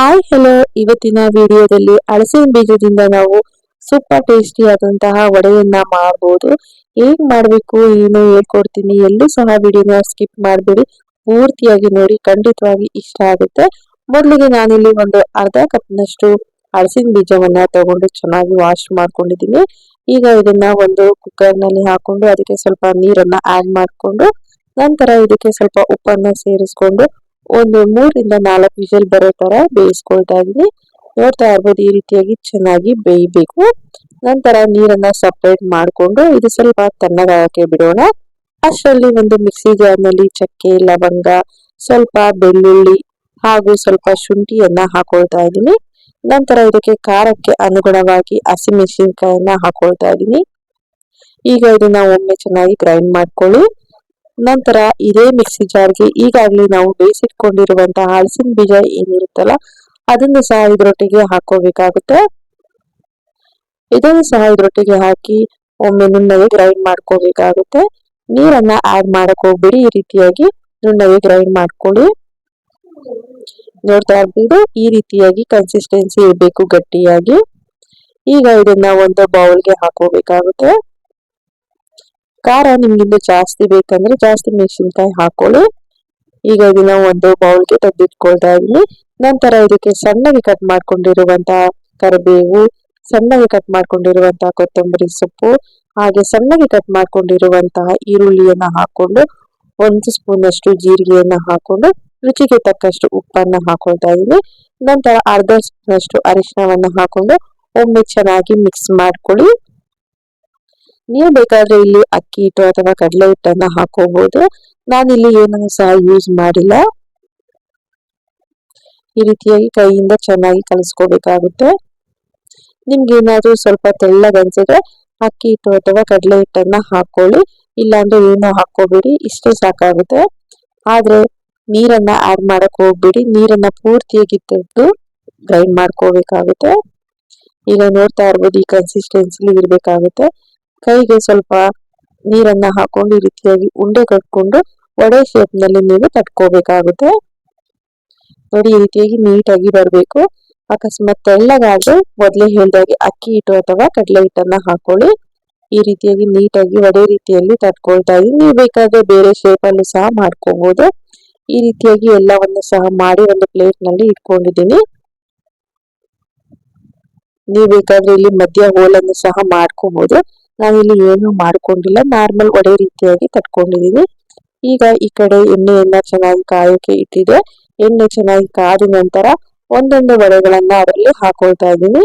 Hi hello, ಇವತ್ತಿನ ವಿಡಿಯೋದಲ್ಲಿ ಹಲಸಿನ ಬೀಜದಿಂದ ನಾವು ಸೂಪರ್ ಟೇಸ್ಟಿ ಆದಂತಹ ವಡೆಯನ್ನ ಮಾಡಬಹುದು. ಹೇಗ್ ಮಾಡಬೇಕು ಏನು ಹೇಳ್ಕೊಡ್ತೀನಿ. ಎಲ್ಲೂ ಸಹ ವಿಡಿಯೋನ ಸ್ಕಿಪ್ ಮಾಡಬೇಡಿ, ಪೂರ್ತಿಯಾಗಿ ನೋಡಿ, ಖಂಡಿತವಾಗಿ ಇಷ್ಟ ಆಗುತ್ತೆ. ಮೊದಲಿಗೆ ನಾನಿಲ್ಲಿ ಒಂದು ಅರ್ಧ ಕಪ್ನಷ್ಟು ಹಲಸಿನ ಬೀಜವನ್ನ ತಗೊಂಡು ಚೆನ್ನಾಗಿ ವಾಶ್ ಮಾಡ್ಕೊಂಡಿದ್ದೀನಿ. ಈಗ ಇದನ್ನ ಒಂದು ಕುಕ್ಕರ್ ನಲ್ಲಿ ಹಾಕೊಂಡು ಅದಕ್ಕೆ ಸ್ವಲ್ಪ ನೀರನ್ನ ಆಡ್ ಮಾಡ್ಕೊಂಡು ನಂತರ ಇದಕ್ಕೆ ಸ್ವಲ್ಪ ಉಪ್ಪನ್ನ ಸೇರಿಸ್ಕೊಂಡು ಒಂದು 3 ರಿಂದ 4 ವಿಷಲ್ ಬರೋ ತರ ಬೇಯಿಸ್ಕೊಳ್ತಾ ಇದೀನಿ. ನೋಡ್ತಾ ಇರ್ಬೋದು, ಈ ರೀತಿಯಾಗಿ ಚೆನ್ನಾಗಿ ಬೇಯಬೇಕು. ನಂತರ ನೀರನ್ನ ಸಪರೇಟ್ ಮಾಡ್ಕೊಂಡು ಇದು ಸ್ವಲ್ಪ ತಣ್ಣಗಾಗಕ್ಕೆ ಬಿಡೋಣ. ಅಷ್ಟರಲ್ಲಿ ಒಂದು ಮಿಕ್ಸಿ ಜಾರ್ನಲ್ಲಿ ಚಕ್ಕೆ, ಲವಂಗ, ಸ್ವಲ್ಪ ಬೆಳ್ಳುಳ್ಳಿ ಹಾಗೂ ಸ್ವಲ್ಪ ಶುಂಠಿಯನ್ನ ಹಾಕೊಳ್ತಾ ಇದ್ದೀನಿ. ನಂತರ ಇದಕ್ಕೆ ಖಾರಕ್ಕೆ ಅನುಗುಣವಾಗಿ ಹಸಿಮೆಣಸಿನಕಾಯನ್ನ ಹಾಕೊಳ್ತಾ ಇದ್ದೀನಿ. ಈಗ ಇದನ್ನ ಒಮ್ಮೆ ಚೆನ್ನಾಗಿ ಗ್ರೈಂಡ್ ಮಾಡ್ಕೊಳ್ಳಿ. ನಂತರ ಇದೇ ಮಿಕ್ಸಿ ಜಾರ್ಗೆ ಈಗಾಗಲೇ ನಾವು ಬೇಯಿಸಿಟ್ಕೊಂಡಿರುವಂತಹ ಹಲಸಿನ ಬೀಜ ಏನಿರುತ್ತಲ್ಲ ಅದನ್ನು ಸಹ ಇದರೊಟ್ಟಿಗೆ ಹಾಕೋಬೇಕಾಗುತ್ತೆ. ಇದನ್ನು ಸಹ ಇದರೊಟ್ಟಿಗೆ ಹಾಕಿ ಒಮ್ಮೆ ನುಣ್ಣಗೆ ಗ್ರೈಂಡ್ ಮಾಡ್ಕೋಬೇಕಾಗುತ್ತೆ. ನೀರನ್ನ ಆಡ್ ಮಾಡಕ್ ಹೋಗ್ಬೇಡಿ, ಈ ರೀತಿಯಾಗಿ ನುಣ್ಣಗೆ ಗ್ರೈಂಡ್ ಮಾಡ್ಕೊಳ್ಳಿ. ನೋಡ್ತಾ ಇರ್ಬೋದು, ಈ ರೀತಿಯಾಗಿ ಕನ್ಸಿಸ್ಟೆನ್ಸಿ ಇರಬೇಕು, ಗಟ್ಟಿಯಾಗಿ. ಈಗ ಇದನ್ನ ಒಂದು ಬೌಲ್ಗೆ ಹಾಕೋಬೇಕಾಗುತ್ತೆ. ಖಾರ ನಿಮ್ಗಿಂತ ಜಾಸ್ತಿ ಬೇಕಂದ್ರೆ ಜಾಸ್ತಿ ಮೆಣಸಿನಕಾಯಿ ಹಾಕೊಳ್ಳಿ. ಈಗ ಇದನ್ನ ಒಂದು ಬೌಲ್ಗೆ ತೆಗೆದಿಟ್ಕೊಳ್ತಾ ಇದೀನಿ. ನಂತರ ಇದಕ್ಕೆ ಸಣ್ಣಗೆ ಕಟ್ ಮಾಡ್ಕೊಂಡಿರುವಂತಹ ಕರಿಬೇವು, ಸಣ್ಣಗೆ ಕಟ್ ಮಾಡ್ಕೊಂಡಿರುವಂತಹ ಕೊತ್ತಂಬರಿ ಸೊಪ್ಪು, ಹಾಗೆ ಸಣ್ಣಗೆ ಕಟ್ ಮಾಡ್ಕೊಂಡಿರುವಂತಹ ಈರುಳ್ಳಿಯನ್ನ ಹಾಕೊಂಡು 1 ಸ್ಪೂನ್ ಅಷ್ಟು ಜೀರಿಗೆಯನ್ನ ಹಾಕೊಂಡು ರುಚಿಗೆ ತಕ್ಕಷ್ಟು ಉಪ್ಪನ್ನ ಹಾಕೊಳ್ತಾ ಇದೀನಿ. ನಂತರ ಅರ್ಧ ಸ್ಪೂನ್ ಅಷ್ಟು ಅರಿಶಿನವನ್ನ ಹಾಕೊಂಡು ಒಮ್ಮೆ ಚೆನ್ನಾಗಿ ಮಿಕ್ಸ್ ಮಾಡ್ಕೊಳ್ಳಿ. ನೀವು ಬೇಕಾದ್ರೆ ಇಲ್ಲಿ ಅಕ್ಕಿ ಹಿಟ್ಟು ಅಥವಾ ಕಡಲೆ ಹಿಟ್ಟನ್ನ ಹಾಕೋಬಹುದು. ನಾನಿಲ್ಲಿ ಏನನ್ನು ಸಹ ಯೂಸ್ ಮಾಡಿಲ್ಲ. ಈ ರೀತಿಯಾಗಿ ಕೈಯಿಂದ ಚೆನ್ನಾಗಿ ಕಲಿಸ್ಕೋಬೇಕಾಗುತ್ತೆ. ನಿಮ್ಗೆ ಏನಾದ್ರೂ ಸ್ವಲ್ಪ ತೆಳ್ಳಗನ್ಸಿದ್ರೆ ಅಕ್ಕಿ ಹಿಟ್ಟು ಅಥವಾ ಕಡಲೆ ಹಿಟ್ಟನ್ನ ಹಾಕೊಳ್ಳಿ, ಇಲ್ಲಾಂದ್ರೆ ಏನು ಹಾಕೋಬೇಡಿ, ಇಷ್ಟೇ ಸಾಕಾಗುತ್ತೆ. ಆದ್ರೆ ನೀರನ್ನ ಆಡ್ ಮಾಡಕ್ ಹೋಗ್ಬೇಡಿ, ನೀರನ್ನ ಪೂರ್ತಿಯಾಗಿ ತೆಗೆದು ಗ್ರೈಂಡ್ ಮಾಡ್ಕೋಬೇಕಾಗುತ್ತೆ. ಈಗ ನೋಡ್ತಾ ಇರ್ಬೋದು, ಈ ಕನ್ಸಿಸ್ಟೆನ್ಸಿ ಇರ್ಬೇಕಾಗುತ್ತೆ. ಕೈಗೆ ಸ್ವಲ್ಪ ನೀರನ್ನ ಹಾಕೊಂಡು ಈ ರೀತಿಯಾಗಿ ಉಂಡೆ ಕಟ್ಕೊಂಡು ವಡೆ ಶೇಪ್ ನಲ್ಲಿ ನೀವು ತಟ್ಕೋಬೇಕಾಗುತ್ತೆ. ನೋಡಿ, ಈ ರೀತಿಯಾಗಿ ನೀಟಾಗಿ ಬರಬೇಕು. ಅಕಸ್ಮಾತ್ ತೆಳ್ಳಗಾದ್ರೆ ಮೊದಲೇ ಹೇಳ್ದಾಗೆ ಅಕ್ಕಿ ಹಿಟ್ಟು ಅಥವಾ ಕಡಲೆ ಹಿಟ್ಟನ್ನ ಹಾಕೊಳ್ಳಿ. ಈ ರೀತಿಯಾಗಿ ನೀಟಾಗಿ ವಡೆ ರೀತಿಯಲ್ಲಿ ತಟ್ಕೊಳ್ತಾ ಇದೀನಿ. ನೀವು ಬೇಕಾದ್ರೆ ಬೇರೆ ಶೇಪ್ ಅಲ್ಲೂ ಸಹ ಮಾಡ್ಕೋಬಹುದು. ಈ ರೀತಿಯಾಗಿ ಎಲ್ಲವನ್ನು ಸಹ ಮಾಡಿ ಒಂದು ಪ್ಲೇಟ್ ನಲ್ಲಿ ಇಟ್ಕೊಂಡಿದ್ದೀನಿ. ನೀವು ಬೇಕಾದ್ರೆ ಇಲ್ಲಿ ಮಧ್ಯ ಹೋಲನ್ನು ಸಹ ಮಾಡ್ಕೋಬಹುದು. ನಾನಿಲ್ಲಿ ಏನು ಮಾಡ್ಕೊಂಡಿಲ್ಲ, ನಾರ್ಮಲ್ ವಡೆ ರೀತಿಯಾಗಿ ತಟ್ಕೊಂಡಿದೀನಿ. ಈಗ ಈ ಕಡೆ ಎಣ್ಣೆಯನ್ನ ಚೆನ್ನಾಗಿ ಕಾಯೋಕೆ ಇಟ್ಟಿದೆ. ಎಣ್ಣೆ ಚೆನ್ನಾಗಿ ಕಾದ ನಂತರ ಒಂದೊಂದು ವಡೆಗಳನ್ನ ಅದರಲ್ಲಿ ಹಾಕೊಳ್ತಾ ಇದ್ದೀನಿ.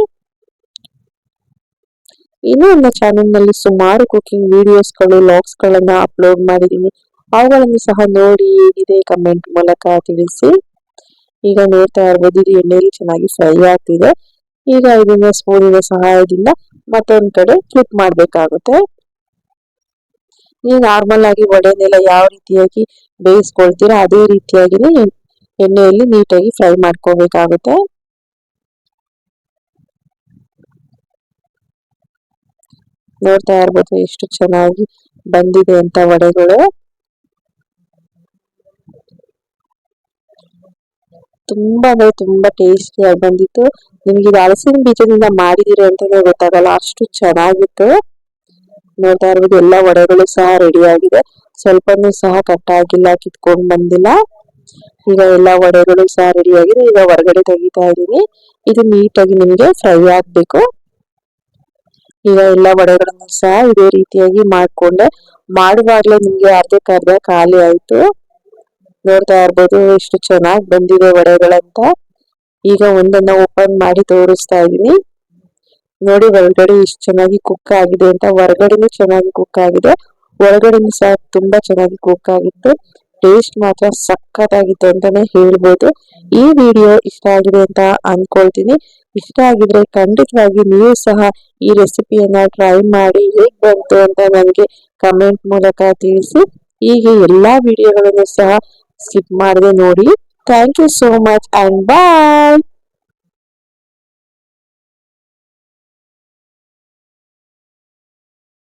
ಇನ್ನು ನನ್ನ ಚಾನೆಲ್ ನಲ್ಲಿ ಸುಮಾರು ಕುಕಿಂಗ್ ವಿಡಿಯೋಸ್ಗಳು, ಲಾಗ್ಸ್ ಗಳನ್ನ ಅಪ್ಲೋಡ್ ಮಾಡಿದೀನಿ. ಅವುಗಳನ್ನು ಸಹ ನೋಡಿ ಹೇಗಿದೆ ಕಮೆಂಟ್ ಮೂಲಕ ತಿಳಿಸಿ. ಈಗ ನೋಡ್ತಾ ಇರ್ಬೋದು, ಇದು ಎಣ್ಣೆಯಲ್ಲಿ ಚೆನ್ನಾಗಿ ಫ್ರೈ ಆಗ್ತಿದೆ. ಈಗ ಇದನ್ನ ಸ್ಪೂನಿನ ಸಹಾಯದಿಂದ ಮತ್ತೊಂದ್ ಕಡೆ ಫ್ಲಿಪ್ ಮಾಡ್ಬೇಕಾಗುತ್ತೆ. ನೀವು ನಾರ್ಮಲ್ ಆಗಿ ವಡೆನೆಲ್ಲ ಯಾವ ರೀತಿಯಾಗಿ ಬೇಯಿಸ್ಕೊಳ್ತೀರಾ ಅದೇ ರೀತಿಯಾಗಿನೇ ಎಣ್ಣೆಯಲ್ಲಿ ನೀಟಾಗಿ ಫ್ರೈ ಮಾಡ್ಕೋಬೇಕಾಗುತ್ತೆ. ನೋಡ್ತಾ ಇರ್ಬೋದು ಎಷ್ಟು ಚೆನ್ನಾಗಿ ಬಂದಿದೆ ಅಂತ ವಡೆಗಳು. ತುಂಬಾ ಅಂದ್ರೆ ತುಂಬಾ ಟೇಸ್ಟಿಯಾಗಿ ಬಂದಿತ್ತು. ನಿಮ್ಗೆ ಇದು ಹಲಸಿನ ಬೀಜದಿಂದ ಮಾಡಿದಿರಿ ಅಂತಾನೆ ಗೊತ್ತಾಗಲ್ಲ, ಅಷ್ಟು ಚೆನ್ನಾಗಿತ್ತು. ನೋಡ್ತಾ ಇರ್ಬೋದು, ಎಲ್ಲಾ ವಡೆಗಳು ಸಹ ರೆಡಿ ಆಗಿದೆ. ಸ್ವಲ್ಪನೂ ಸಹ ಕಟ್ಟಾಗಿಲ್ಲ, ಕಿತ್ಕೊಂಡ್ ಬಂದಿಲ್ಲ. ಈಗ ಎಲ್ಲಾ ವಡೆಗಳು ಸಹ ರೆಡಿ ಆಗಿದೆ. ಈಗ ಹೊರಗಡೆ ತೆಗಿತಾ ಇದೀನಿ. ಇದು ನೀಟಾಗಿ ನಿಮ್ಗೆ ಫ್ರೈ ಆಗ್ಬೇಕು. ಈಗ ಎಲ್ಲಾ ವಡೆಗಳನ್ನು ಸಹ ಇದೇ ರೀತಿಯಾಗಿ ಮಾಡ್ಕೊಂಡೆ. ಮಾಡುವಾಗ್ಲೇ ನಿಮ್ಗೆ ಅರ್ಧಕ್ಕರ್ಧ ಖಾಲಿ ಆಯ್ತು. ನೋಡ್ತಾ ಇರ್ಬೋದು ಎಷ್ಟು ಚೆನ್ನಾಗಿ ಬಂದಿದೆ ವಡೆಗಳಂತ. ಈಗ ಒಂದನ್ನ ಓಪನ್ ಮಾಡಿ ತೋರಿಸ್ತಾ ಇದೀನಿ. ನೋಡಿ ಒಳಗಡೆ ಎಷ್ಟು ಚೆನ್ನಾಗಿ ಕುಕ್ ಆಗಿದೆ ಅಂತ. ಹೊರಗಡೆನೂ ಚೆನ್ನಾಗಿ ಕುಕ್ ಆಗಿದೆ, ಒಳಗಡೆನೂ ಸಹ ತುಂಬಾ ಚೆನ್ನಾಗಿ ಕುಕ್ ಆಗಿತ್ತು. ಟೇಸ್ಟ್ ಮಾತ್ರ ಸಖತ್ತಾಗಿತ್ತು ಅಂತಾನೆ ಹೇಳ್ಬೋದು. ಈ ವಿಡಿಯೋ ಇಷ್ಟ ಆಗಿದೆ ಅಂತ ಅನ್ಕೊಳ್ತೀನಿ. ಇಷ್ಟ ಆಗಿದ್ರೆ ಖಂಡಿತವಾಗಿ ನೀವು ಸಹ ಈ ರೆಸಿಪಿಯನ್ನ ಟ್ರೈ ಮಾಡಿ ಹೇಗ್ ಬಂತು ಅಂತ ನನಗೆ ಕಮೆಂಟ್ ಮೂಲಕ ತಿಳಿಸಿ. ಹೀಗೆ ಎಲ್ಲಾ ವಿಡಿಯೋಗಳನ್ನು ಸಹ ಸ್ಕಿಪ್ ಮಾಡದೆ ನೋಡಿ. Thank you so much and bye.